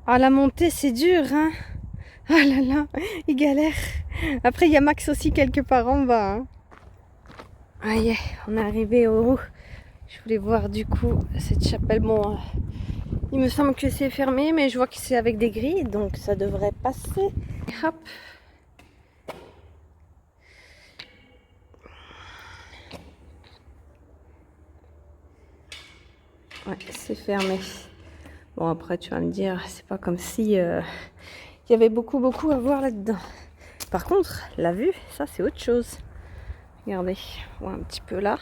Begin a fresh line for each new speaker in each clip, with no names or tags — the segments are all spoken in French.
Ah, la montée, c'est dur, hein. Ah là là, il galère. Après, il y a Max aussi quelque part en bas. Hein. Ah, yeah, on est arrivé au haut. Je voulais voir du coup cette chapelle. Bon, il me semble que c'est fermé, mais je vois que c'est avec des grilles, donc ça devrait passer. Hop. Ouais, c'est fermé. Bon, après, tu vas me dire, c'est pas comme si il y avait beaucoup à voir là-dedans. Par contre, la vue, ça, c'est autre chose. Regardez, on voit un petit peu là.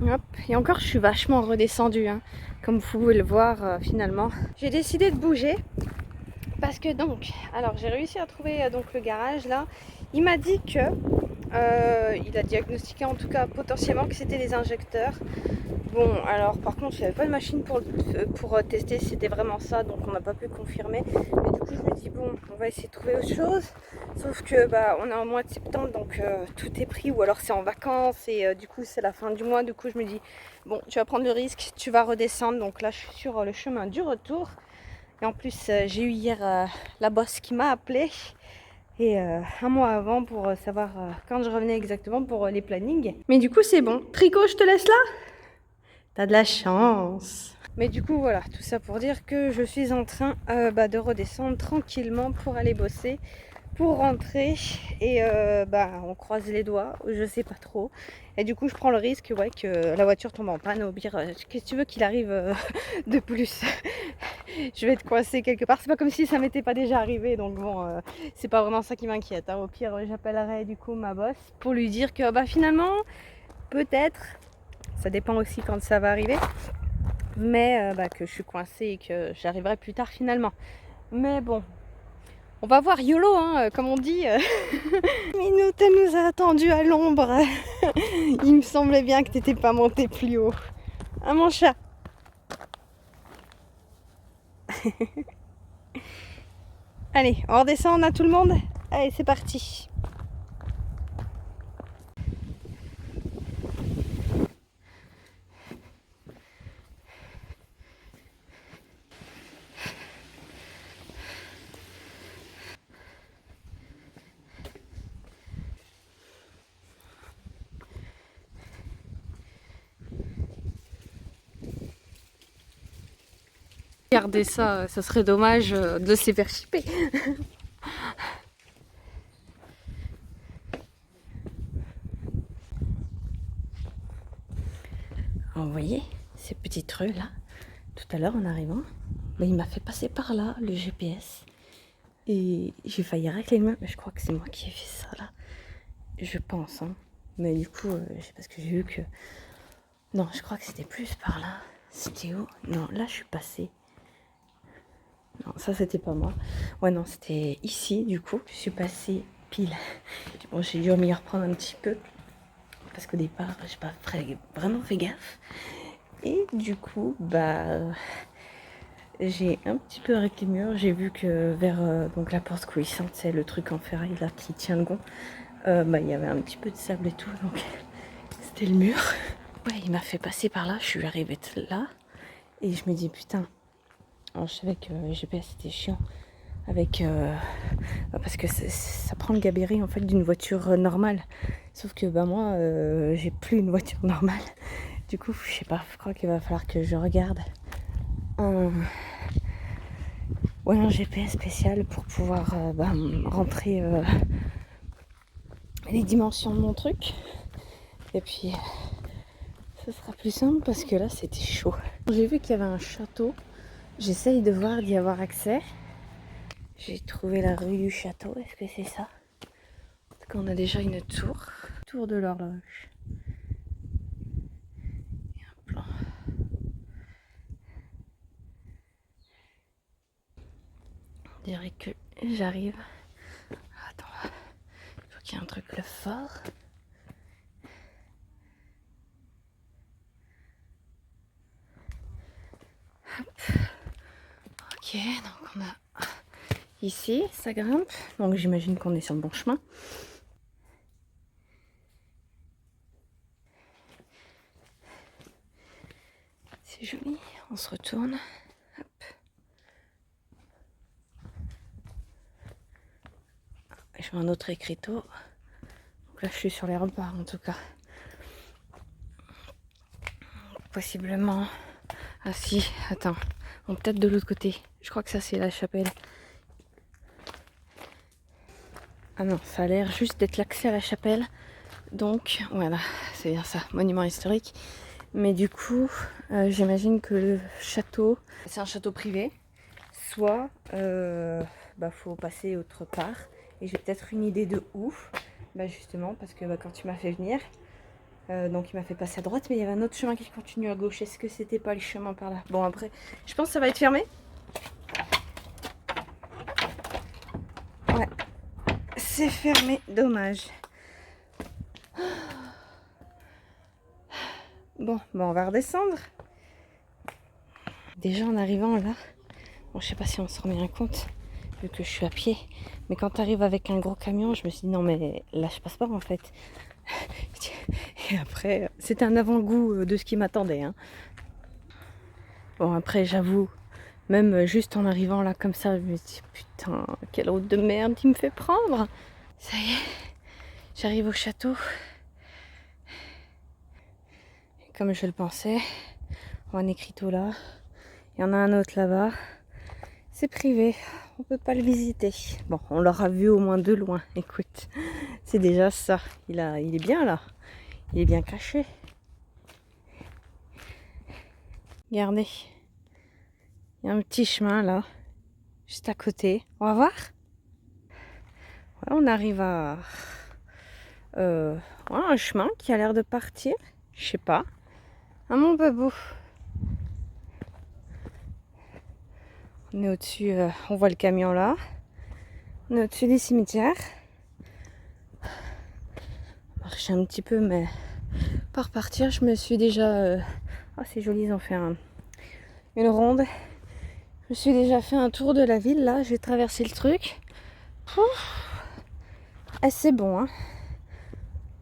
Hop. Et encore, je suis vachement redescendue. Hein. Comme vous pouvez le voir, finalement. J'ai décidé de bouger. Parce que donc, alors j'ai réussi à trouver donc le garage là. Il m'a dit que, il a diagnostiqué en tout cas potentiellement que c'était les injecteurs. Bon, alors par contre, il n'y avait pas de machine pour tester si c'était vraiment ça, donc on n'a pas pu confirmer. Mais du coup, je me dis, bon, on va essayer de trouver autre chose. Sauf que, bah, on est en mois de septembre, donc tout est pris, ou alors c'est en vacances, et du coup, c'est la fin du mois. Du coup, je me dis, bon, tu vas prendre le risque, tu vas redescendre. Donc là, je suis sur le chemin du retour. Et en plus, j'ai eu hier la boss qui m'a appelé. Et un mois avant pour savoir quand je revenais exactement pour les plannings. Mais du coup, c'est bon. Tricot, je te laisse là? T'as de la chance. Mais du coup, voilà, tout ça pour dire que je suis en train de redescendre tranquillement pour aller bosser, pour rentrer. Et on croise les doigts, je sais pas trop. Et du coup, je prends le risque que la voiture tombe en panne. Au pire, qu'est-ce que tu veux qu'il arrive de plus? Je vais être coincée quelque part. C'est pas comme si ça m'était pas déjà arrivé. Donc bon, c'est pas vraiment ça qui m'inquiète. Hein. Au pire, j'appellerai du coup ma boss pour lui dire que finalement, peut-être, ça dépend aussi quand ça va arriver, mais que je suis coincée et que j'arriverai plus tard finalement. Mais bon, on va voir YOLO, hein, comme on dit. Minute, elle nous a attendu à l'ombre. Il me semblait bien que t'étais pas monté plus haut. Hein, mon chat? Allez, on redescend, on a tout le monde? Allez, c'est parti. Regardez ça, ça serait dommage de se faire chipper. Vous voyez, ces petites rues là, tout à l'heure en arrivant, il m'a fait passer par là, le GPS. Et j'ai failli racler les mains, mais je crois que c'est moi qui ai fait ça là. Je pense, hein. Mais du coup, parce que j'ai vu que... Non, je crois que c'était plus par là. C'était où? Non, là je suis passée. Non, ça c'était pas moi. Ouais, non, c'était ici du coup. Je suis passée pile. Bon, j'ai dû m'y reprendre un petit peu. Parce qu'au départ, j'ai pas vraiment fait gaffe. Et du coup, j'ai un petit peu arrêté le mur. J'ai vu que vers donc la porte coulissante, c'est le truc en ferraille là qui tient le gond. Il y avait un petit peu de sable et tout, donc c'était le mur. Ouais, il m'a fait passer par là. Je suis arrivée là et je me dis putain. Alors, je savais que GPS c'était chiant avec parce que ça prend le gabarit en fait d'une voiture normale. Sauf que moi, j'ai plus une voiture normale. Du coup, je sais pas. Je crois qu'il va falloir que je regarde un GPS spécial pour pouvoir rentrer les dimensions de mon truc. Et puis, ce sera plus simple parce que là, c'était chaud. J'ai vu qu'il y avait un château. J'essaye de voir d'y avoir accès. J'ai trouvé la rue du château. Est-ce que c'est ça? Parce qu'on a déjà une tour. Tour de l'horloge. Et un plan. On dirait que j'arrive. Attends. Il faut qu'il y ait un truc plus fort. Hop. Ok, donc on a ici, ça grimpe. Donc j'imagine qu'on est sur le bon chemin. C'est joli. On se retourne. Hop. Je vois un autre écriteau. Donc là, je suis sur les remparts en tout cas. Possiblement. Ah si, attends. Bon, peut-être de l'autre côté. Je crois que ça, c'est la chapelle. Ah non, ça a l'air juste d'être l'accès à la chapelle. Donc, voilà, c'est bien ça, monument historique. Mais du coup, j'imagine que le château, c'est un château privé. Soit, faut passer autre part. Et j'ai peut-être une idée de où. Justement, parce que quand tu m'as fait venir, donc il m'a fait passer à droite, mais il y avait un autre chemin qui continue à gauche. Est-ce que c'était pas le chemin par là? Bon, après, je pense que ça va être fermé. Ouais, c'est fermé, dommage. Bon, on va redescendre. Déjà en arrivant là, bon, je sais pas si on se rend bien compte, vu que je suis à pied, mais quand tu arrives avec un gros camion, je me suis dit non mais là je passe pas en fait. Et après, c'était un avant-goût de ce qui m'attendait. Hein. Bon après j'avoue, même juste en arrivant là comme ça, je me dis putain, quelle route de merde il me fait prendre. Ça y est, j'arrive au château. Et comme je le pensais, on voit un écriteau là, il y en a un autre là-bas. C'est privé, on peut pas le visiter. Bon, on l'aura vu au moins de loin, écoute. C'est déjà ça. Il est bien là. Il est bien caché. Regardez. Il y a un petit chemin là, juste à côté. On va voir. Ouais, on arrive à un chemin qui a l'air de partir. Je sais pas. À mon babou. On est au-dessus, on voit le camion là. On est au-dessus des cimetières. Marcher un petit peu, mais par repartir, je me suis déjà... Oh, c'est joli, ils ont fait une ronde. Je me suis déjà fait un tour de la ville, là. J'ai traversé le truc. Ah, c'est bon, hein.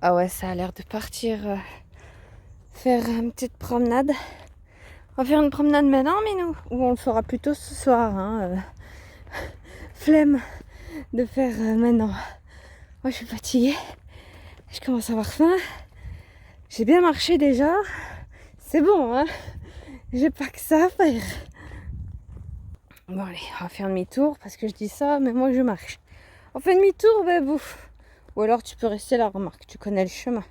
Ah ouais, ça a l'air de partir faire une petite promenade. On va faire une promenade maintenant, Minou. Ou on le fera plutôt ce soir, hein. Flemme de faire maintenant. Moi, je suis fatiguée. Je commence à avoir faim. J'ai bien marché déjà. C'est bon, hein. J'ai pas que ça à faire. Bon, allez, on va faire demi-tour parce que je dis ça, mais moi je marche. On fait demi-tour, bouffe. Ou alors tu peux rester là, remarque, tu connais le chemin.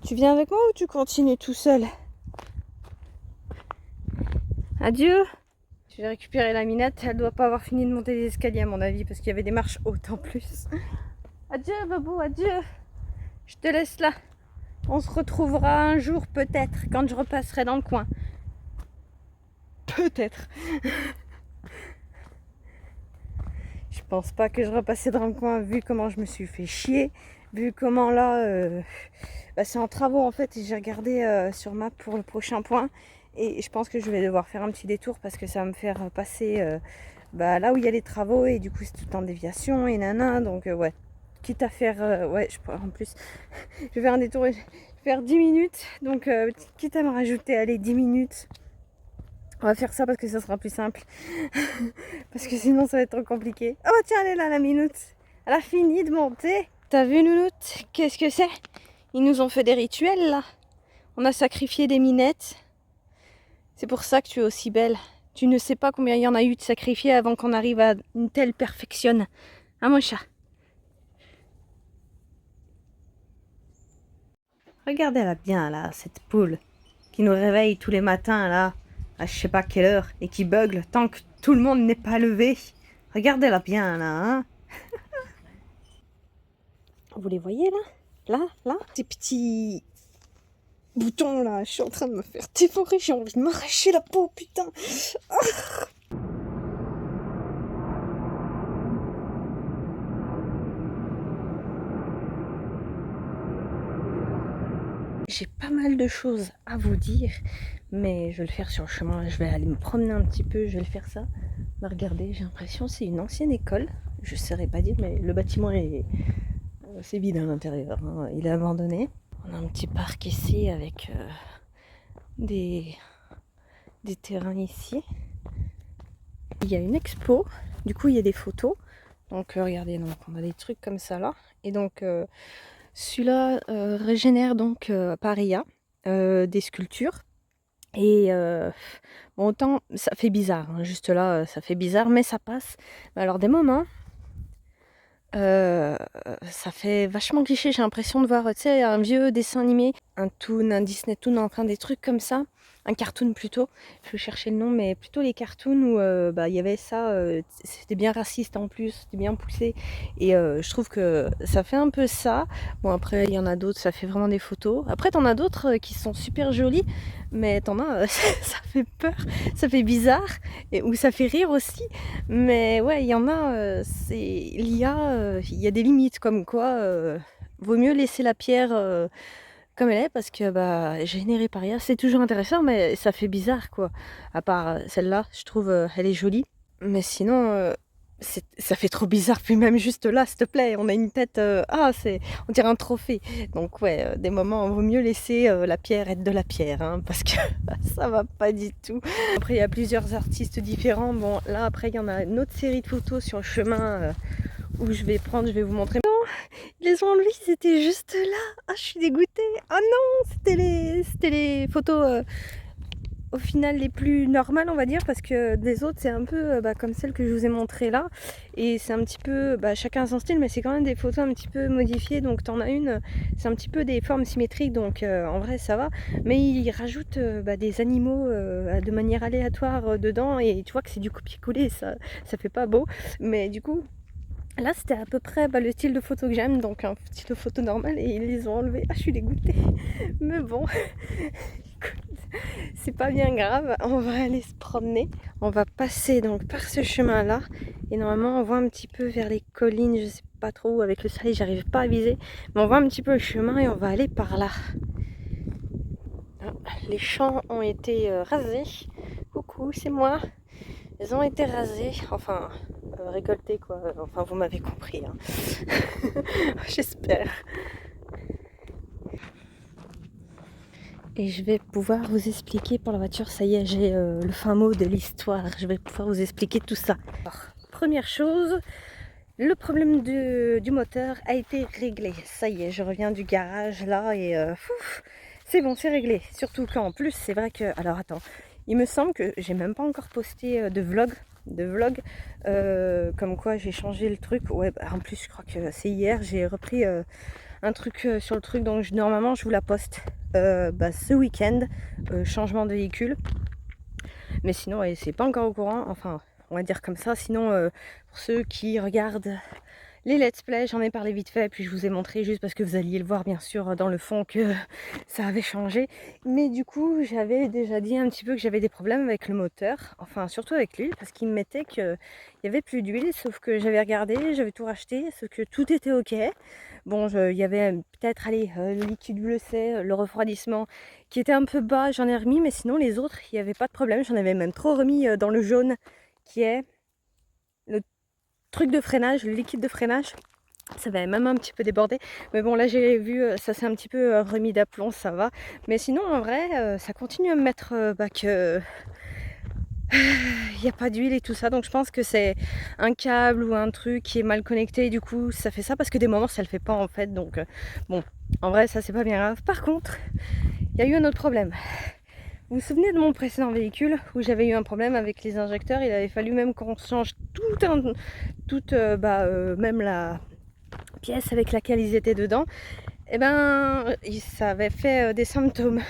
Tu viens avec moi ou tu continues tout seul? Adieu. Je vais récupérer la minette. Elle doit pas avoir fini de monter les escaliers à mon avis parce qu'il y avait des marches hautes en plus. Adieu, babou, adieu. Je te laisse là. On se retrouvera un jour peut-être quand je repasserai dans le coin. Peut-être. Je pense pas que je repassais dans le coin vu comment je me suis fait chier. Vu comment là, c'est en travaux en fait. Et j'ai regardé sur map pour le prochain point. Et je pense que je vais devoir faire un petit détour parce que ça va me faire passer là où il y a les travaux. Et du coup c'est tout en déviation et nana. Donc ouais, quitte à faire... je pourrais en plus... je vais faire un détour et je vais faire 10 minutes. Donc quitte à me rajouter, allez, 10 minutes. On va faire ça parce que ça sera plus simple. Parce que sinon ça va être trop compliqué. Oh tiens, elle est là la minute. Elle a fini de monter. T'as vu Nounoute? Qu'est-ce que c'est? Ils nous ont fait des rituels là. On a sacrifié des minettes. C'est pour ça que tu es aussi belle. Tu ne sais pas combien il y en a eu de sacrifiés avant qu'on arrive à une telle perfection. Hein mon chat? Regardez-la bien là, cette poule qui nous réveille tous les matins là, à je sais pas quelle heure, et qui bugle tant que tout le monde n'est pas levé. Regardez-la bien là, hein. Vous les voyez là? Là? Ces petits boutons là, je suis en train de me faire dévorer, j'ai envie de m'arracher la peau, putain. J'ai pas mal de choses à vous dire, mais je vais le faire sur le chemin. Je vais aller me promener un petit peu, je vais le faire ça. Mais regardez, j'ai l'impression que c'est une ancienne école. Je saurais pas dire, mais le bâtiment est c'est vide à l'intérieur. Hein. Il est abandonné. On a un petit parc ici avec des terrains ici. Il y a une expo, du coup il y a des photos. Donc regardez, donc on a des trucs comme ça là. Et donc celui-là régénère donc par IA des sculptures. Et bon, autant ça fait bizarre, hein, juste là ça fait bizarre, mais ça passe. Mais alors des moments, ça fait vachement cliché, j'ai l'impression de voir, tu sais, un vieux dessin animé, un Toon, un Disney Toon, enfin des trucs comme ça, un cartoon plutôt, je vais chercher le nom, mais plutôt les cartoons où il y avait ça, c'était bien raciste en plus, c'était bien poussé, et je trouve que ça fait un peu ça. Bon après il y en a d'autres, ça fait vraiment des photos, après t'en as d'autres qui sont super jolies, mais t'en as, ça fait peur, ça fait bizarre, ou ça fait rire aussi. Mais ouais, il y en a, c'est l'IA, il y a des limites comme quoi vaut mieux laisser la pierre comme elle est parce que bah générée par IA, c'est toujours intéressant, mais ça fait bizarre quoi. À part celle-là, je trouve elle est jolie, mais sinon ça fait trop bizarre. Puis même juste là, s'il te plaît, on a une tête, on dirait un trophée. Donc ouais, des moments, il vaut mieux laisser la pierre être de la pierre, hein, parce que ça va pas du tout. Après, il y a plusieurs artistes différents. Bon, là, après, il y en a une autre série de photos sur le chemin où je vais vous montrer. Non, ils les ont enlevés, c'était juste là. Ah, je suis dégoûtée. Ah non, c'était les photos au final les plus normales, on va dire, parce que des autres, c'est un peu comme celle que je vous ai montrée là. Et c'est un petit peu, chacun son style, mais c'est quand même des photos un petit peu modifiées. Donc, t'en as une, c'est un petit peu des formes symétriques, donc en vrai, ça va. Mais ils rajoutent des animaux de manière aléatoire dedans, et tu vois que c'est du copier-coller, ça fait pas beau. Mais du coup, là, c'était à peu près le style de photo que j'aime, donc un style de photo normal, et ils les ont enlevés. Ah, je suis dégoûtée. Mais bon, écoute, c'est pas bien grave. On va aller se promener. On va passer donc par ce chemin-là, et normalement, on voit un petit peu vers les collines. Je sais pas trop, avec le soleil, j'arrive pas à viser, mais on voit un petit peu le chemin et on va aller par là. Les champs ont été rasés. Coucou, c'est moi. Ils ont été rasés, enfin récoltés quoi, enfin vous m'avez compris, hein. J'espère. Et je vais pouvoir vous expliquer pour la voiture, ça y est, j'ai le fin mot de l'histoire, je vais pouvoir vous expliquer tout ça. Alors, première chose, le problème du moteur a été réglé. Ça y est, je reviens du garage là et c'est bon, c'est réglé. Surtout qu'en plus, c'est vrai que... Alors attends, il me semble que j'ai même pas encore posté de vlog. Comme quoi j'ai changé le truc. Ouais, en plus, je crois que c'est hier, j'ai repris un truc sur le truc. Donc normalement, je vous la poste ce week-end. Changement de véhicule. Mais sinon, c'est pas encore au courant. Enfin, on va dire comme ça. Sinon, pour ceux qui regardent les let's play, j'en ai parlé vite fait, puis je vous ai montré juste parce que vous alliez le voir bien sûr dans le fond que ça avait changé. Mais du coup, j'avais déjà dit un petit peu que j'avais des problèmes avec le moteur, enfin surtout avec l'huile, parce qu'il me mettait qu'il n'y avait plus d'huile, sauf que j'avais regardé, j'avais tout racheté, sauf que tout était ok. Bon, il y avait peut-être, le liquide bleu, c'est le refroidissement qui était un peu bas, j'en ai remis, mais sinon les autres, il n'y avait pas de problème, j'en avais même trop remis dans le jaune qui est le truc de freinage, le liquide de freinage, ça va même un petit peu déborder, mais bon là j'ai vu, ça s'est un petit peu remis d'aplomb, ça va, mais sinon en vrai ça continue à me mettre que il n'y a pas d'huile et tout ça, donc je pense que c'est un câble ou un truc qui est mal connecté et du coup ça fait ça, parce que des moments ça le fait pas en fait, donc bon, en vrai ça c'est pas bien grave. Par contre, il y a eu un autre problème. Vous vous souvenez de mon précédent véhicule où j'avais eu un problème avec les injecteurs, il avait fallu même qu'on change même la pièce avec laquelle ils étaient dedans. Et ben ça avait fait des symptômes.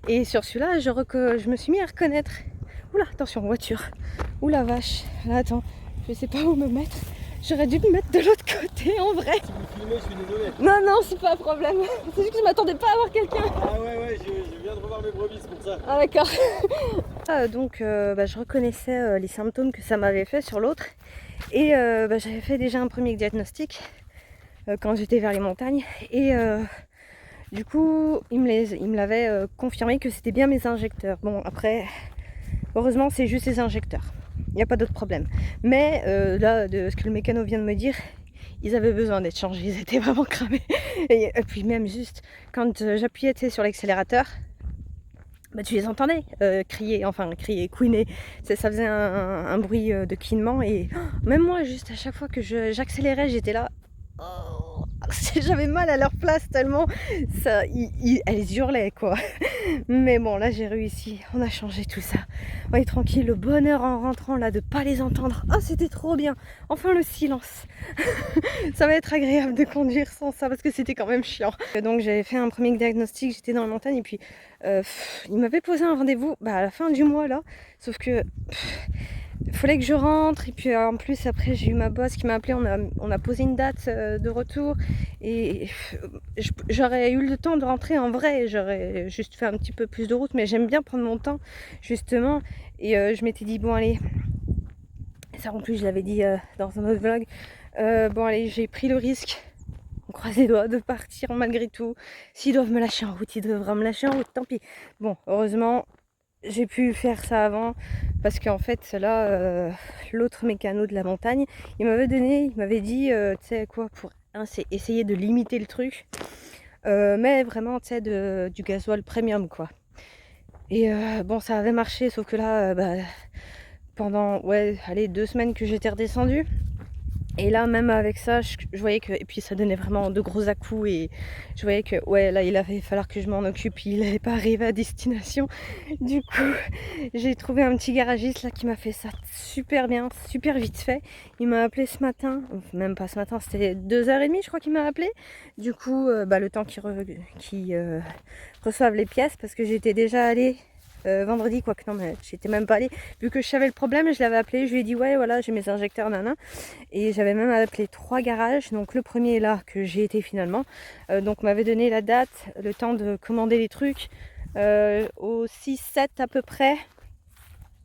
Et sur celui-là, je me suis mis à reconnaître. Oula, attention, voiture. Oula vache, là, attends, je sais pas où me mettre. J'aurais dû me mettre de l'autre côté en vrai.
Si vous filmez, je suis désolé.
Non, c'est pas un problème. C'est juste que je m'attendais pas à avoir quelqu'un.
Ah ouais, je viens de revoir mes brebis, c'est pour ça.
Ah d'accord. Je reconnaissais les symptômes que ça m'avait fait sur l'autre. Et j'avais fait déjà un premier diagnostic quand j'étais vers les montagnes. Et du coup, il me l'avait confirmé que c'était bien mes injecteurs. Bon, après, heureusement, c'est juste les injecteurs. Il n'y a pas d'autre problème. Mais là, de ce que le mécano vient de me dire, ils avaient besoin d'être changés. Ils étaient vraiment cramés. Et puis même juste, quand j'appuyais sur l'accélérateur, bah, tu les entendais crier, couiner. Ça faisait un bruit de couinement et même moi, juste à chaque fois que j'accélérais, j'étais là. Oh, j'avais mal à leur place tellement elles hurlaient quoi. Mais bon, là j'ai réussi, on a changé tout ça. On est tranquille, le bonheur en rentrant là de pas les entendre. Ah, c'était trop bien. Enfin le silence. Ça va être agréable de conduire sans ça parce que c'était quand même chiant. Donc j'avais fait un premier diagnostic, j'étais dans la montagne et puis il m'avait posé un rendez-vous à la fin du mois là. Sauf que il fallait que je rentre et puis en plus après j'ai eu ma boss qui m'a appelé, on a posé une date de retour et j'aurais eu le temps de rentrer en vrai, j'aurais juste fait un petit peu plus de route mais j'aime bien prendre mon temps justement et je m'étais dit bon allez, ça en plus je l'avais dit dans un autre vlog, bon allez j'ai pris le risque, on croise les doigts de partir malgré tout, s'ils doivent me lâcher en route ils devraient me lâcher en route, tant pis. Bon heureusement j'ai pu faire ça avant parce qu'en fait là l'autre mécano de la montagne il m'avait dit tu sais quoi, pour essayer de limiter le truc mais vraiment tu sais du gasoil premium quoi. Et bon ça avait marché sauf que là pendant allez 2 semaines que j'étais redescendue. Et là, même avec ça, je voyais que... Et puis ça donnait vraiment de gros à-coups. Et je voyais que, ouais, là, il allait falloir que je m'en occupe. Il n'allait pas arriver à destination. Du coup, j'ai trouvé un petit garagiste là qui m'a fait ça super bien, super vite fait. Il m'a appelé ce matin. Même pas ce matin, c'était 2h30, je crois qu'il m'a appelé. Du coup, le temps qu'il reçoive les pièces. Parce que j'étais déjà allée... vendredi, quoi que non, mais j'étais même pas allée. Vu que je savais le problème, je l'avais appelé. Je lui ai dit, ouais, voilà, j'ai mes injecteurs, nana. Et j'avais même appelé 3 garages. Donc le premier est là que j'ai été finalement. Donc m'avait donné la date, le temps de commander les trucs au 6-7 à peu près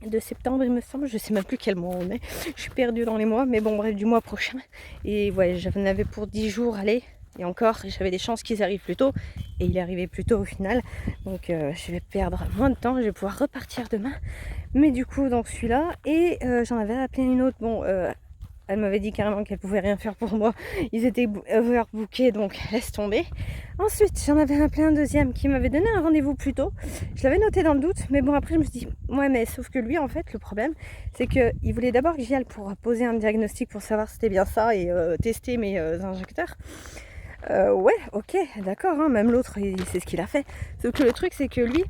de septembre il me semble. Je sais même plus quel mois on est. Je suis perdue dans les mois. Mais bon bref, du mois prochain. Et ouais, j'en avais pour 10 jours aller. Et encore, j'avais des chances qu'ils arrivent plus tôt. Et il est arrivé plus tôt au final. Donc je vais perdre moins de temps. Je vais pouvoir repartir demain. Mais du coup, donc celui-là. Et j'en avais appelé une autre. Bon, elle m'avait dit carrément qu'elle pouvait rien faire pour moi. Ils étaient overbookés, donc laisse tomber. Ensuite, j'en avais appelé un deuxième qui m'avait donné un rendez-vous plus tôt. Je l'avais noté dans le doute, mais bon, après, je me suis dit, ouais, mais sauf que lui, en fait, le problème, c'est qu'il voulait d'abord que j'y aille pour poser un diagnostic pour savoir si c'était bien ça et tester mes injecteurs. Ouais, ok, d'accord, hein, même l'autre, c'est ce qu'il a fait. Sauf que le truc, c'est que lui,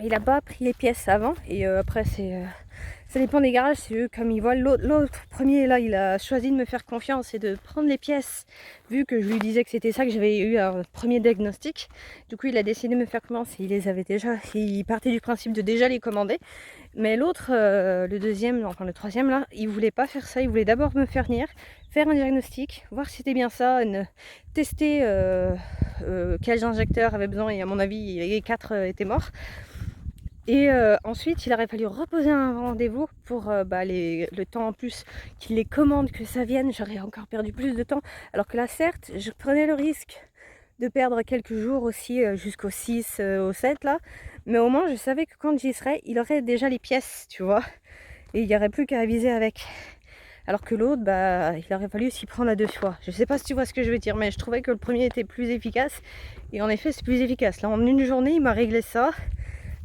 il a pas pris les pièces avant et après, ça dépend des garages, c'est eux comme ils voient. L'autre premier là, il a choisi de me faire confiance et de prendre les pièces, vu que je lui disais que c'était ça, que j'avais eu un premier diagnostic. Du coup, il a décidé de me faire confiance et il les avait déjà. Il partait du principe de déjà les commander. Mais l'autre, le deuxième, enfin le troisième là, il voulait pas faire ça. Il voulait d'abord me faire venir, faire un diagnostic, voir si c'était bien ça, tester quels injecteurs avaient besoin. Et à mon avis, les 4 étaient morts. Et ensuite, il aurait fallu reposer un rendez-vous pour le temps en plus qu'il les commande, que ça vienne. J'aurais encore perdu plus de temps. Alors que là, certes, je prenais le risque de perdre quelques jours aussi jusqu'au 6, au 7 là. Mais au moins, je savais que quand j'y serais, il aurait déjà les pièces, tu vois. Et il n'y aurait plus qu'à aviser avec. Alors que l'autre, il aurait fallu s'y prendre à 2 fois. Je sais pas si tu vois ce que je veux dire, mais je trouvais que le premier était plus efficace. Et en effet, c'est plus efficace. Là, en une journée, il m'a réglé ça.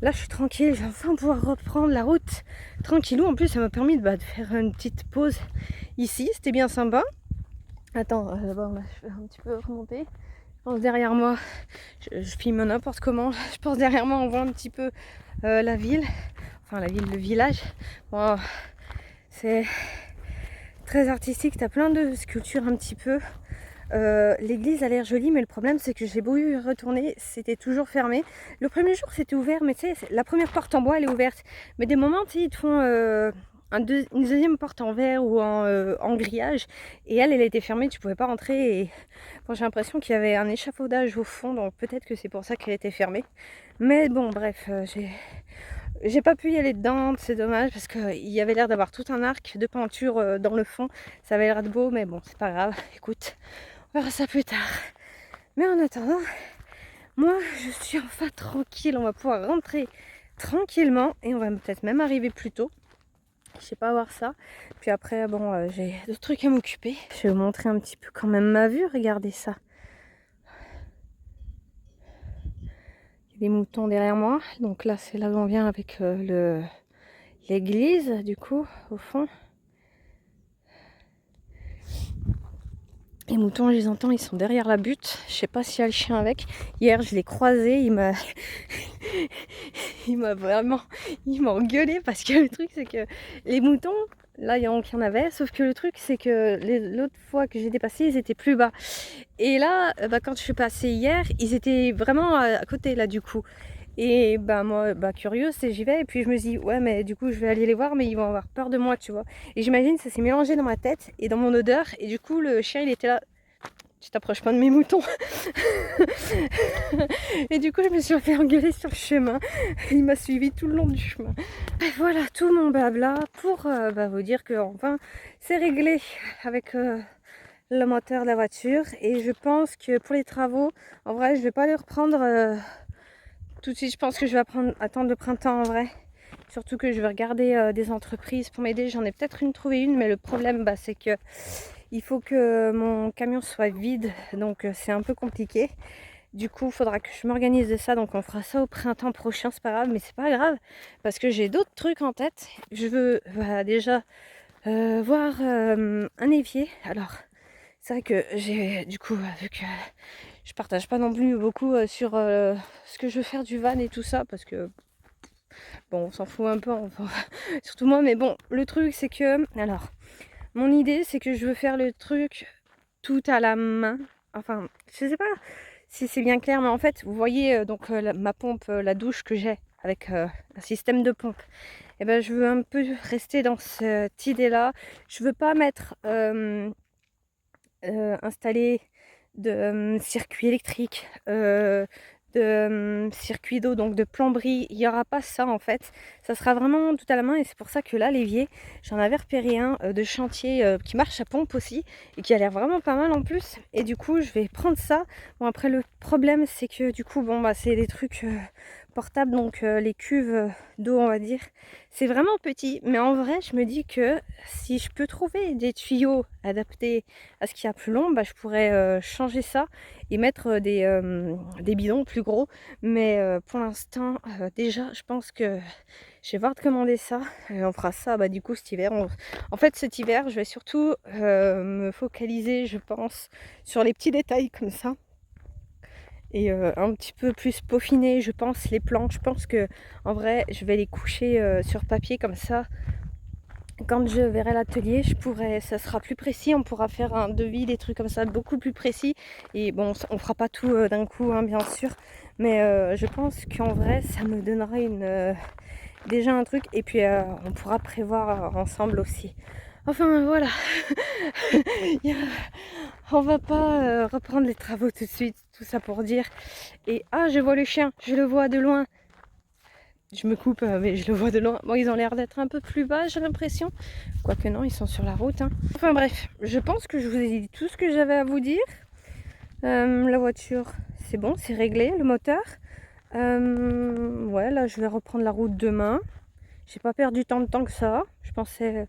Là, je suis tranquille, je vais enfin pouvoir reprendre la route tranquillou. En plus, ça m'a permis de faire une petite pause ici. C'était bien sympa. Attends, d'abord, là, je vais un petit peu remonter. Je pense derrière moi, je filme n'importe comment. Je pense derrière moi, on voit un petit peu la ville. Enfin, la ville, le village. Bon, c'est très artistique. T'as plein de sculptures un petit peu. L'église a l'air jolie, mais le problème c'est que j'ai beau y retourner, c'était toujours fermé. Le premier jour c'était ouvert, mais tu sais, la première porte en bois elle est ouverte. Mais des moments, tu sais, ils te font une deuxième porte en verre ou en grillage. Et elle était fermée, tu pouvais pas rentrer. Et bon, j'ai l'impression qu'il y avait un échafaudage au fond, donc peut-être que c'est pour ça qu'elle était fermée. Mais bon, bref, j'ai pas pu y aller dedans, c'est dommage parce qu'il y avait l'air d'avoir tout un arc de peinture dans le fond. Ça avait l'air de beau, mais bon, c'est pas grave. Écoute, on verra ça plus tard. Mais en attendant, moi je suis enfin tranquille. On va pouvoir rentrer tranquillement et on va peut-être même arriver plus tôt. Je sais pas voir ça. Puis après, bon, j'ai d'autres trucs à m'occuper. Je vais vous montrer un petit peu quand même ma vue. Regardez ça. Il y a les moutons derrière moi. Donc là, c'est là où on vient avec l'église, du coup, au fond. Les moutons, je les entends, ils sont derrière la butte. Je sais pas s'il y a le chien avec. Hier, je l'ai croisé, il m'a engueulé parce que le truc, c'est que les moutons, là, il y en avait, sauf que le truc, c'est que l'autre fois que j'ai dépassé, ils étaient plus bas. Et là, quand je suis passée hier, ils étaient vraiment à côté, là, du coup. Et moi, curieuse, j'y vais, et puis je me dis, ouais, mais du coup, je vais aller les voir, mais ils vont avoir peur de moi, tu vois. Et j'imagine, ça s'est mélangé dans ma tête et dans mon odeur, et du coup, le chien, il était là. Tu t'approches pas de mes moutons. Et du coup, je me suis fait engueuler sur le chemin. Il m'a suivi tout le long du chemin. Et voilà tout mon blabla pour vous dire que enfin, c'est réglé avec le moteur de la voiture. Et je pense que pour les travaux, en vrai, je vais pas les reprendre tout de suite. Je pense que je vais attendre le printemps en vrai. Surtout que je vais regarder des entreprises pour m'aider. J'en ai peut-être trouvé une, mais le problème, c'est que il faut que mon camion soit vide, donc c'est un peu compliqué. Du coup, il faudra que je m'organise de ça, donc on fera ça au printemps prochain, c'est pas grave, mais c'est pas grave, parce que j'ai d'autres trucs en tête. Je veux déjà voir un évier. Alors, c'est vrai que j'ai, du coup, vu que je partage pas non plus beaucoup sur ce que je veux faire du van et tout ça, parce que bon, on s'en fout un peu, enfin, surtout moi, mais bon, le truc c'est que, alors, mon idée c'est que je veux faire le truc tout à la main. Enfin, je sais pas si c'est bien clair, mais en fait, vous voyez donc ma pompe, la douche que j'ai avec un système de pompe. Et ben, je veux un peu rester dans cette idée-là. Je veux pas mettre installer de circuit électrique, de circuit d'eau, donc de plomberie. Il n'y aura pas ça en fait. Ça sera vraiment tout à la main, et c'est pour ça que là, l'évier, j'en avais repéré un de chantier qui marche à pompe aussi et qui a l'air vraiment pas mal en plus. Et du coup, je vais prendre ça. Bon, après, le problème, c'est que du coup, c'est des trucs portables, donc les cuves d'eau, on va dire. C'est vraiment petit, mais en vrai, je me dis que si je peux trouver des tuyaux adaptés à ce qu'il y a plus long, je pourrais changer ça et mettre des bidons plus gros. Mais pour l'instant, déjà, je pense que je vais voir de commander ça. On fera ça du coup cet hiver. En fait, cet hiver, je vais surtout me focaliser, je pense, sur les petits détails comme ça. Et un petit peu plus peaufiner, je pense, les plantes. Je pense que en vrai, je vais les coucher sur papier comme ça. Quand je verrai l'atelier, ça sera plus précis, on pourra faire un devis, des trucs comme ça, beaucoup plus précis. Et bon, on fera pas tout d'un coup, hein, bien sûr, mais je pense qu'en vrai, ça me donnera déjà un truc, et puis on pourra prévoir ensemble aussi. Enfin voilà, on va pas reprendre les travaux tout de suite, tout ça pour dire. Et je vois le chien, je le vois de loin. Je me coupe, mais je le vois de loin. Bon, ils ont l'air d'être un peu plus bas, j'ai l'impression. Quoique non, ils sont sur la route. Hein. Enfin bref, je pense que je vous ai dit tout ce que j'avais à vous dire. La voiture, c'est bon, c'est réglé. Le moteur. Ouais, là, je vais reprendre la route demain. J'ai pas perdu tant de temps que ça. Je pensais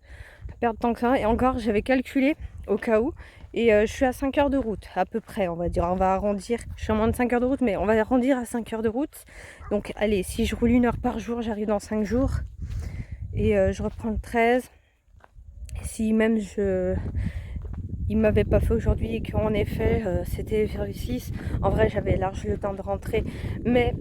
perdre tant que ça. Et encore, j'avais calculé au cas où. Et je suis à 5 heures de route, à peu près, on va dire. On va arrondir. Je suis à moins de 5 heures de route, mais on va arrondir à 5 heures de route. Donc, allez, si je roule 1 heure par jour, j'arrive dans 5 jours. Et je reprends le 13. Et si même il m'avait pas fait aujourd'hui et qu'en effet, c'était vers le 6, en vrai, j'avais large le temps de rentrer. Mais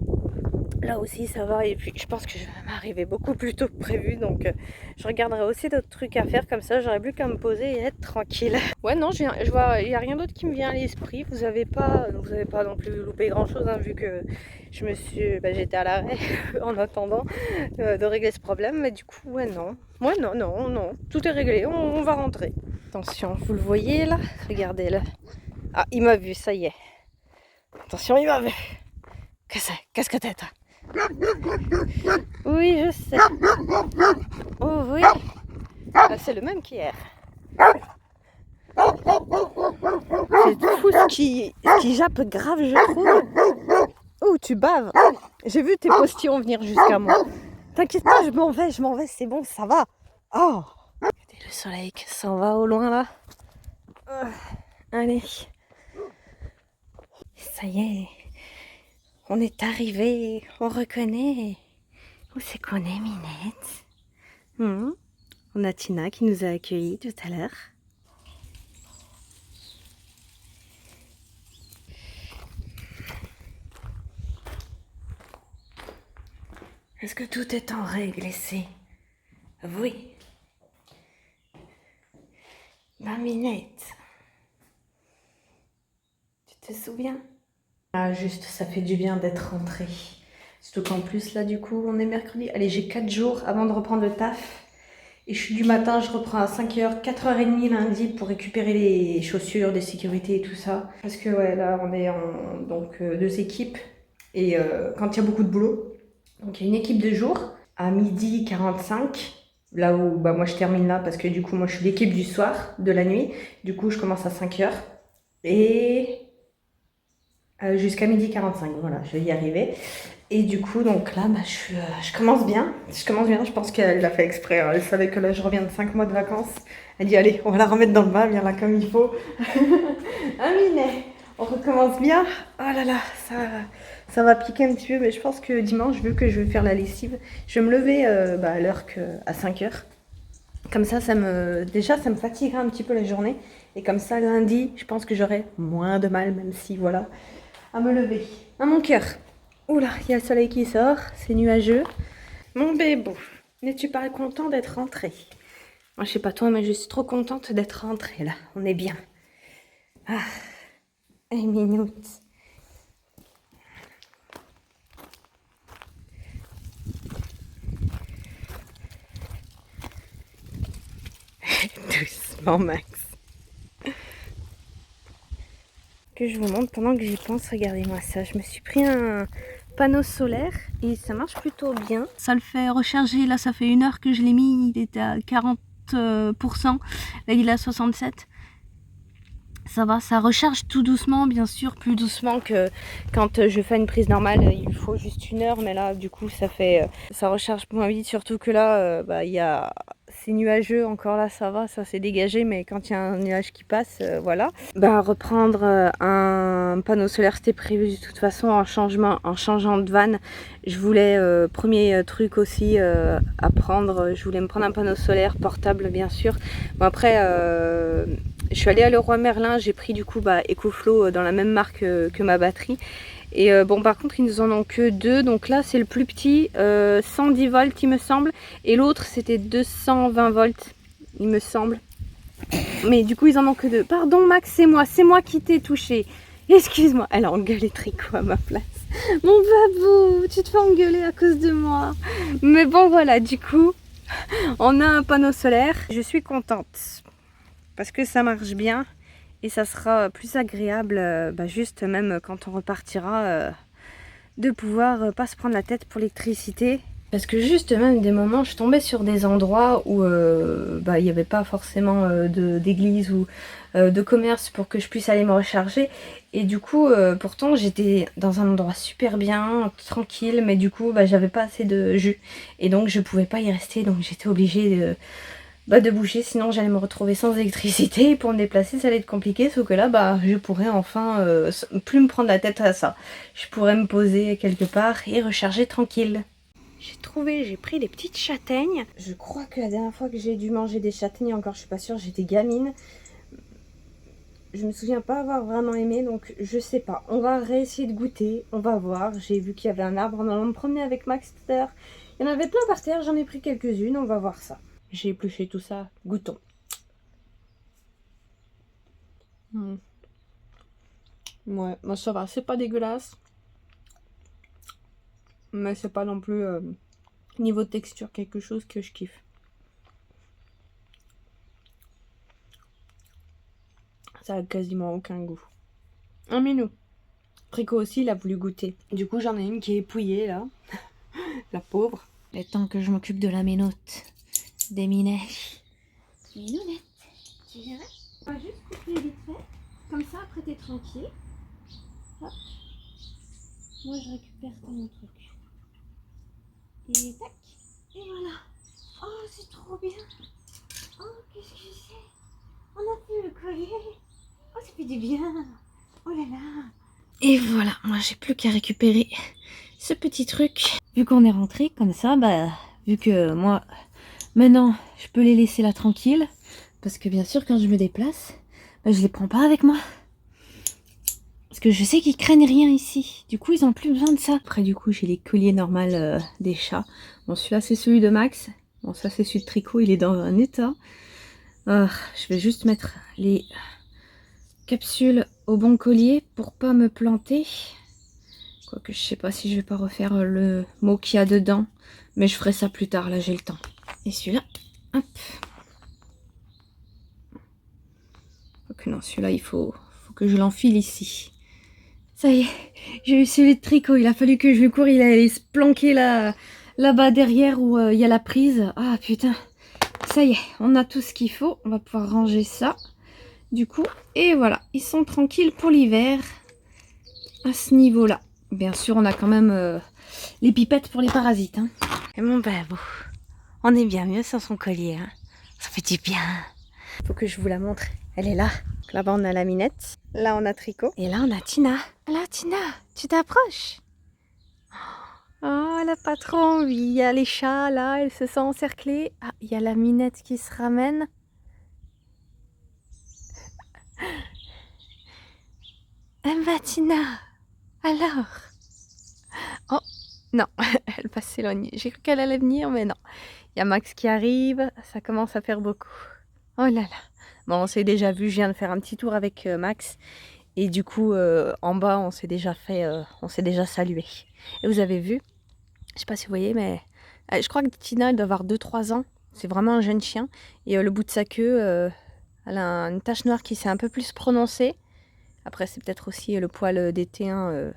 là aussi ça va, et puis je pense que je vais m'arriver beaucoup plus tôt que prévu, donc je regarderai aussi d'autres trucs à faire, comme ça j'aurai plus qu'à me poser et être tranquille. Ouais, non, je vois, il n'y a rien d'autre qui me vient à l'esprit. Vous avez pas non plus loupé grand chose, hein, vu que j'étais à l'arrêt en attendant de régler ce problème. Mais du coup, non, tout est réglé, on va rentrer. Attention, vous le voyez là, regardez là. Ah, il m'a vu, ça y est. Attention, il m'a vu. Qu'est-ce que t'es, toi? Oui, je sais. Oh oui. C'est le même qu'hier. C'est fou ce qui jappe grave, je trouve. Oh, tu baves. J'ai vu tes postillons venir jusqu'à moi. T'inquiète pas, je m'en vais, c'est bon, ça va. Oh. Regardez le soleil qui s'en va au loin là. Allez. Ça y est. On est arrivé, on reconnaît. Où c'est qu'on est, Minette? On a Tina qui nous a accueillis tout à l'heure. Est-ce que tout est en règle ici? Oui. Ben, Minette, tu te souviens? Ah, juste, ça fait du bien d'être rentrée. Surtout qu'en plus, là, du coup, on est mercredi. Allez, j'ai 4 jours avant de reprendre le taf. Et je suis du matin, je reprends à 5h, 4h30 lundi pour récupérer les chaussures, des sécurités et tout ça. Parce que, ouais, là, on est en donc, 2 équipes. Et quand il y a beaucoup de boulot, donc il y a une équipe de jour à 12h45. Là où bah, moi je termine là parce que du coup, moi je suis l'équipe du soir, de la nuit. Du coup, je commence à 5h. Et jusqu'à 12h45, voilà, je vais y arriver. Et du coup, donc là, bah, je commence bien. Je commence bien, je pense qu'elle l'a fait exprès. Hein. Elle savait que là, je reviens de 5 mois de vacances. Elle dit, allez, on va la remettre dans le bain, bien là, comme il faut. Un minet, on recommence bien. Oh là là, ça va piquer un petit peu, mais je pense que dimanche, vu que je vais faire la lessive, je vais me lever à l'heure à 5h. Comme ça, déjà, ça me fatiguera un petit peu la journée. Et comme ça, lundi, je pense que j'aurai moins de mal, même si, voilà, à me lever. À mon cœur. Oula, il y a le soleil qui sort, c'est nuageux. Mon bébé, n'es-tu pas content d'être rentré? Moi, je sais pas toi, mais je suis trop contente d'être rentrée, là. On est bien. Ah, une minute. Doucement, Max. Que je vous montre pendant que j'y pense, regardez-moi ça. Je me suis pris un panneau solaire et ça marche plutôt bien. Ça le fait recharger, là ça fait 1 heure que je l'ai mis, il était à 40%, là il est à 67%. Ça va, ça recharge tout doucement, bien sûr, plus doucement que quand je fais une prise normale, il faut juste 1 heure, mais là du coup ça recharge moins vite, surtout que là c'est nuageux, encore là ça va, ça s'est dégagé, mais quand il y a un nuage qui passe, voilà. Reprendre un panneau solaire, c'était prévu de toute façon en changeant de van. Je voulais, premier truc aussi à prendre, je voulais me prendre un panneau solaire portable bien sûr. Bon après, je suis allée à Leroy Merlin, j'ai pris du coup EcoFlow dans la même marque que ma batterie. Et bon par contre ils nous en ont que 2, donc là c'est le plus petit, 110 volts il me semble, et l'autre c'était 220 volts il me semble. Mais du coup ils en ont que 2. Pardon Max, c'est moi qui t'ai touché. Excuse-moi, elle a engueulé Tricot à ma place. Mon babou, tu te fais engueuler à cause de moi. Mais bon voilà, du coup, on a un panneau solaire. Je suis contente parce que ça marche bien. Et ça sera plus agréable, juste même quand on repartira, de pouvoir pas se prendre la tête pour l'électricité. Parce que juste même des moments, je tombais sur des endroits où il n'y avait pas forcément d'église ou de commerce pour que je puisse aller me recharger. Et du coup, pourtant j'étais dans un endroit super bien, tranquille, mais du coup j'avais pas assez de jus. Et donc je pouvais pas y rester, donc j'étais obligée de bouger, sinon j'allais me retrouver sans électricité et pour me déplacer ça allait être compliqué, sauf que là je pourrais enfin plus me prendre la tête à ça. Je pourrais me poser quelque part et recharger tranquille. J'ai pris des petites châtaignes. Je crois que la dernière fois que j'ai dû manger des châtaignes, encore je suis pas sûre, j'étais gamine. Je me souviens pas avoir vraiment aimé, donc je sais pas. On va réessayer de goûter, on va voir. J'ai vu qu'il y avait un arbre, on allait me promener avec Max tout à l'heure. Il y en avait plein par terre, j'en ai pris quelques-unes, on va voir ça. J'ai épluché tout ça, goûtons. Ouais, moi ça va, c'est pas dégueulasse. Mais c'est pas non plus niveau texture quelque chose que je kiffe. Ça a quasiment aucun goût. Un minou. Tricot aussi, il a voulu goûter. Du coup, j'en ai une qui est épouillée là. La pauvre. Il est temps que je m'occupe de la ménote. Des minets. Minounette, tu viens? On va juste couper vite fait. Comme ça, après t'es tranquille. Hop. Moi, je récupère ton truc. Et tac. Et voilà. Oh, c'est trop bien. Oh, qu'est-ce que c'est? On a pu le coller. Oh, ça fait du bien. Oh là là. Et voilà, moi j'ai plus qu'à récupérer ce petit truc. Vu qu'on est rentré comme ça, bah vu que moi maintenant je peux les laisser là tranquille, parce que bien sûr quand je me déplace, bah, je les prends pas avec moi. Parce que je sais qu'ils craignent rien ici. Du coup ils ont plus besoin de ça. Après du coup j'ai les colliers normaux des chats. Bon celui-là c'est celui de Max. Bon ça c'est celui de Tricot, il est dans un état. Je vais juste mettre les capsules au bon collier pour pas me planter. Quoique je sais pas si je vais pas refaire le mot qu'il y a dedans. Mais je ferai ça plus tard, là j'ai le temps. Et celui-là, hop. Quoique non, celui-là il faut que je l'enfile ici. Ça y est, j'ai eu celui de Tricot. Il a fallu que je lui cours, il allait se planquer là-bas derrière où il y a la prise. Ah putain, ça y est, on a tout ce qu'il faut. On va pouvoir ranger ça. Du coup, et voilà, ils sont tranquilles pour l'hiver. À ce niveau-là. Bien sûr, on a quand même les pipettes pour les parasites. Hein. Et mon babou, on est bien mieux sans son collier. Hein. Ça fait du bien. Faut que je vous la montre. Elle est là. Là-bas, on a la Minette. Là, on a Tricot. Et là, on a Tina. Là, Tina, tu t'approches. Oh, elle a pas trop envie. Il y a les chats, là, elle se sent encerclée. Ah, il y a la Minette qui se ramène. Va, Tina. Alors. Oh, non, elle va s'éloigner. J'ai cru qu'elle allait venir, mais non. Il y a Max qui arrive, ça commence à faire beaucoup. Oh là là. Bon, on s'est déjà vu, je viens de faire un petit tour avec Max. Et du coup, en bas, on s'est déjà salué. Et vous avez vu, je sais pas si vous voyez, mais je crois que Tina, elle doit avoir 2-3 ans. C'est vraiment un jeune chien. Et le bout de sa queue, elle a une tache noire qui s'est un peu plus prononcée. Après, c'est peut-être aussi le poil d'été, hein, le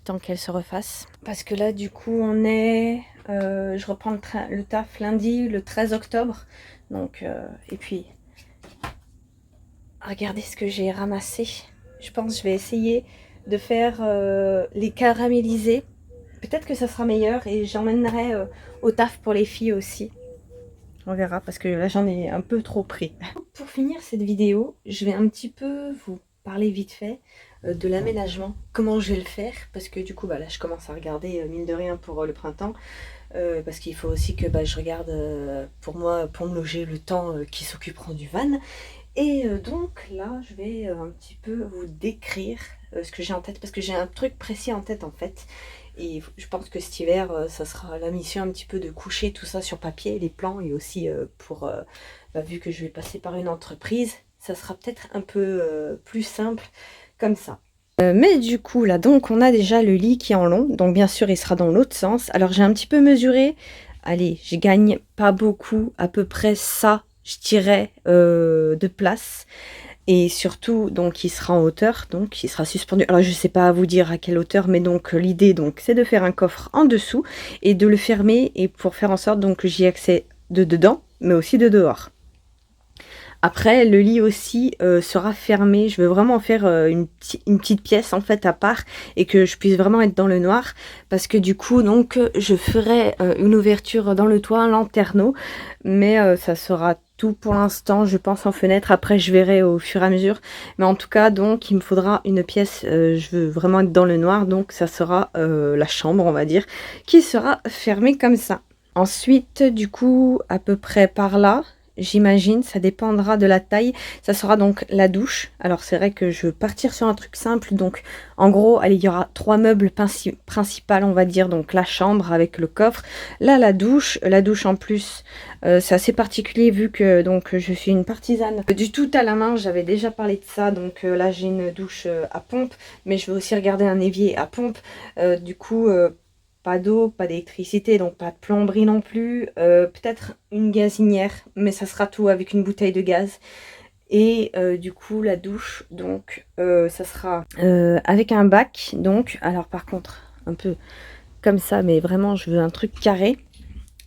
temps qu'elle se refasse. Parce que là, du coup, on est... je reprends le taf lundi, le 13 octobre. Donc, et puis, regardez ce que j'ai ramassé. Je pense que je vais essayer de faire les caraméliser. Peut-être que ça sera meilleur et j'emmènerai au taf pour les filles aussi. On verra parce que là, j'en ai un peu trop pris. Pour finir cette vidéo, je vais un petit peu vous parler vite fait de l'aménagement, comment je vais le faire, parce que du coup bah, là je commence à regarder mine de rien pour le printemps, parce qu'il faut aussi que bah, je regarde pour moi, pour me loger, le temps qui s'occuperont du van. Et donc là je vais un petit peu vous décrire ce que j'ai en tête, parce que j'ai un truc précis en tête en fait. Et je pense que cet hiver, ça sera la mission un petit peu de coucher tout ça sur papier, les plans, et aussi pour, bah, vu que je vais passer par une entreprise, ça sera peut-être un peu plus simple comme ça. Mais du coup, là, donc, on a déjà le lit qui est en long, donc bien sûr, il sera dans l'autre sens. Alors, j'ai un petit peu mesuré, allez, je gagne pas beaucoup, à peu près ça, je dirais, de place. Et surtout, donc, il sera en hauteur, donc il sera suspendu. Alors, je ne sais pas vous dire à quelle hauteur, mais donc l'idée, donc, c'est de faire un coffre en dessous et de le fermer, et pour faire en sorte donc que j'y ai accès de dedans, mais aussi de dehors. Après, le lit aussi sera fermé. Je veux vraiment faire une petite pièce en fait à part, et que je puisse vraiment être dans le noir, parce que du coup, donc, je ferai une ouverture dans le toit, un lanterneau, mais ça sera tout pour l'instant, je pense, en fenêtre. Après, je verrai au fur et à mesure. Mais en tout cas, donc, il me faudra une pièce. Je veux vraiment être dans le noir, donc ça sera la chambre, on va dire, qui sera fermée comme ça. Ensuite, du coup, à peu près par là, j'imagine, ça dépendra de la taille. Ça sera donc la douche. Alors, c'est vrai que je veux partir sur un truc simple. Donc, en gros, allez, il y aura 3 meubles principaux, on va dire. Donc, la chambre avec le coffre. Là, la douche. La douche, en plus, c'est assez particulier vu que donc je suis une partisane du tout à la main. J'avais déjà parlé de ça. Donc, là, j'ai une douche à pompe. Mais je veux aussi regarder un évier à pompe. Du coup... pas d'eau, pas d'électricité, donc pas de plomberie non plus. Peut-être une gazinière, mais ça sera tout avec une bouteille de gaz. Et du coup, la douche, donc, ça sera avec un bac. Donc, alors par contre, un peu comme ça, mais vraiment, je veux un truc carré.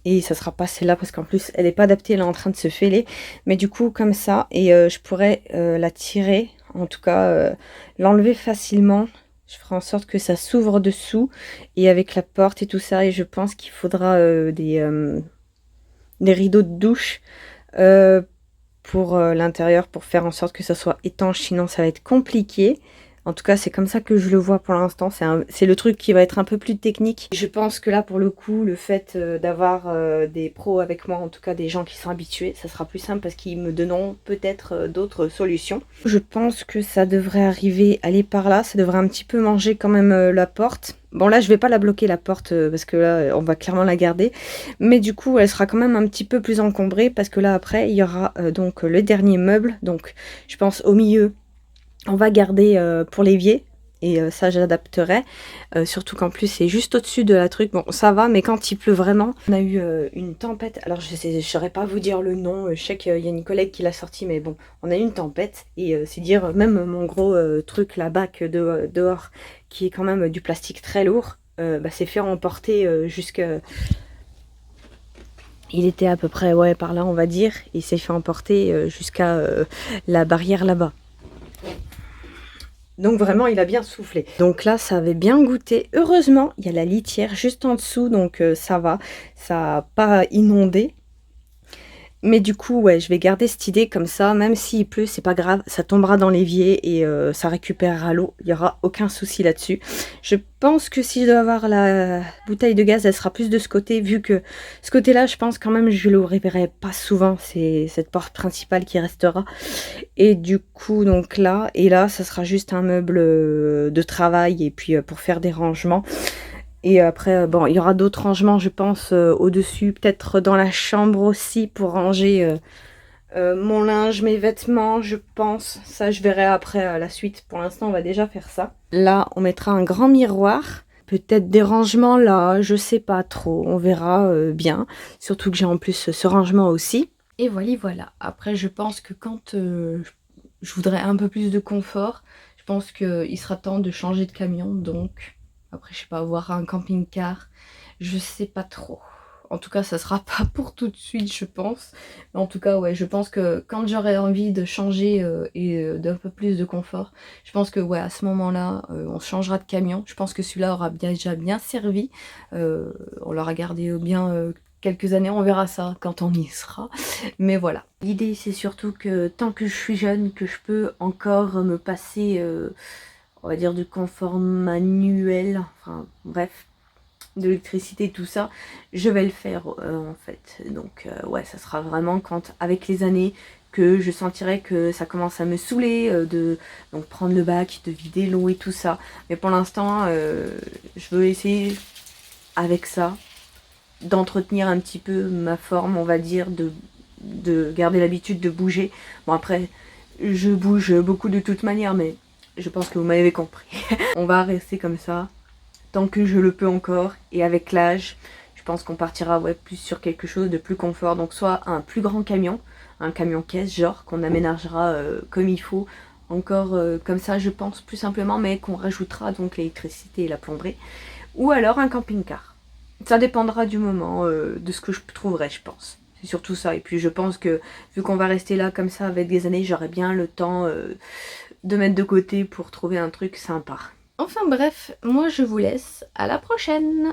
Et ça sera pas celle-là, parce qu'en plus, elle n'est pas adaptée, elle est en train de se fêler. Mais du coup, comme ça, et je pourrais la tirer, en tout cas, l'enlever facilement. Je ferai en sorte que ça s'ouvre dessous, et avec la porte et tout ça. Et je pense qu'il faudra des rideaux de douche pour l'intérieur, pour faire en sorte que ça soit étanche. Sinon, ça va être compliqué. En tout cas, c'est comme ça que je le vois pour l'instant. C'est le truc qui va être un peu plus technique. Je pense que là, pour le coup, le fait d'avoir des pros avec moi, en tout cas des gens qui sont habitués, ça sera plus simple parce qu'ils me donneront peut-être d'autres solutions. Je pense que ça devrait arriver, aller par là. Ça devrait un petit peu manger quand même la porte. Bon, là, je vais pas la bloquer, la porte, parce que là, on va clairement la garder. Mais du coup, elle sera quand même un petit peu plus encombrée parce que là, après, il y aura donc le dernier meuble. Donc, je pense au milieu, on va garder pour l'évier. Et ça, j'adapterai. Surtout qu'en plus, c'est juste au-dessus de la truc. Bon, ça va, mais quand il pleut vraiment, on a eu une tempête. Alors, je ne saurais pas vous dire le nom. Je sais qu'il y a une collègue qui l'a sorti, mais bon, on a eu une tempête. Et c'est dire, même mon gros truc, la bac dehors, qui est quand même du plastique très lourd, s'est fait emporter jusque... Il était à peu près, ouais, par là, on va dire. Il s'est fait emporter jusqu'à la barrière là-bas. Donc vraiment, il a bien soufflé. Donc là, ça avait bien goûté. Heureusement, il y a la litière juste en dessous, donc ça va. Ça n'a pas inondé. Mais du coup, ouais, je vais garder cette idée comme ça. Même s'il pleut, c'est pas grave. Ça tombera dans l'évier et ça récupérera l'eau. Il n'y aura aucun souci là-dessus. Je pense que si je dois avoir la bouteille de gaz, elle sera plus de ce côté. Vu que ce côté-là, je pense quand même je ne l'ouvrirai pas souvent. C'est cette porte principale qui restera. Et du coup, donc là, et là, ça sera juste un meuble de travail. Et puis pour faire des rangements. Et après, bon, il y aura d'autres rangements, je pense, au-dessus, peut-être dans la chambre aussi, pour ranger mon linge, mes vêtements, je pense. Ça, je verrai après la suite. Pour l'instant, on va déjà faire ça. Là, on mettra un grand miroir. Peut-être des rangements là, je sais pas trop. On verra bien. Surtout que j'ai en plus ce rangement aussi. Et voilà, voilà. Après, je pense que quand je voudrais un peu plus de confort, je pense qu'il sera temps de changer de camion, donc... Après, je sais pas, voir un camping-car, je sais pas trop. En tout cas, ça sera pas pour tout de suite, je pense. Mais en tout cas, ouais, je pense que quand j'aurai envie de changer et d'un peu plus de confort, je pense que, ouais, à ce moment-là, on changera de camion. Je pense que celui-là aura déjà bien servi. On l'aura gardé bien quelques années, on verra ça quand on y sera. Mais voilà. L'idée, c'est surtout que tant que je suis jeune, que je peux encore me passer... on va dire du confort manuel, enfin bref, de l'électricité, tout ça, je vais le faire en fait. Donc ouais, ça sera vraiment quand, avec les années, que je sentirai que ça commence à me saouler, de donc prendre le bac, de vider l'eau et tout ça. Mais pour l'instant, je veux essayer avec ça, d'entretenir un petit peu ma forme, on va dire, de garder l'habitude de bouger. Bon après, je bouge beaucoup de toute manière, mais... Je pense que vous m'avez compris. On va rester comme ça, tant que je le peux encore. Et avec l'âge, je pense qu'on partira plus sur quelque chose de plus confort. Donc soit un plus grand camion, un camion caisse genre, qu'on aménagera comme il faut. Encore comme ça, je pense, plus simplement, mais qu'on rajoutera donc l'électricité et la plomberie. Ou alors un camping-car. Ça dépendra du moment, de ce que je trouverai, je pense. C'est surtout ça. Et puis je pense que, vu qu'on va rester là comme ça avec des années, j'aurai bien le temps... de mettre de côté pour trouver un truc sympa. Enfin bref, moi je vous laisse, à la prochaine!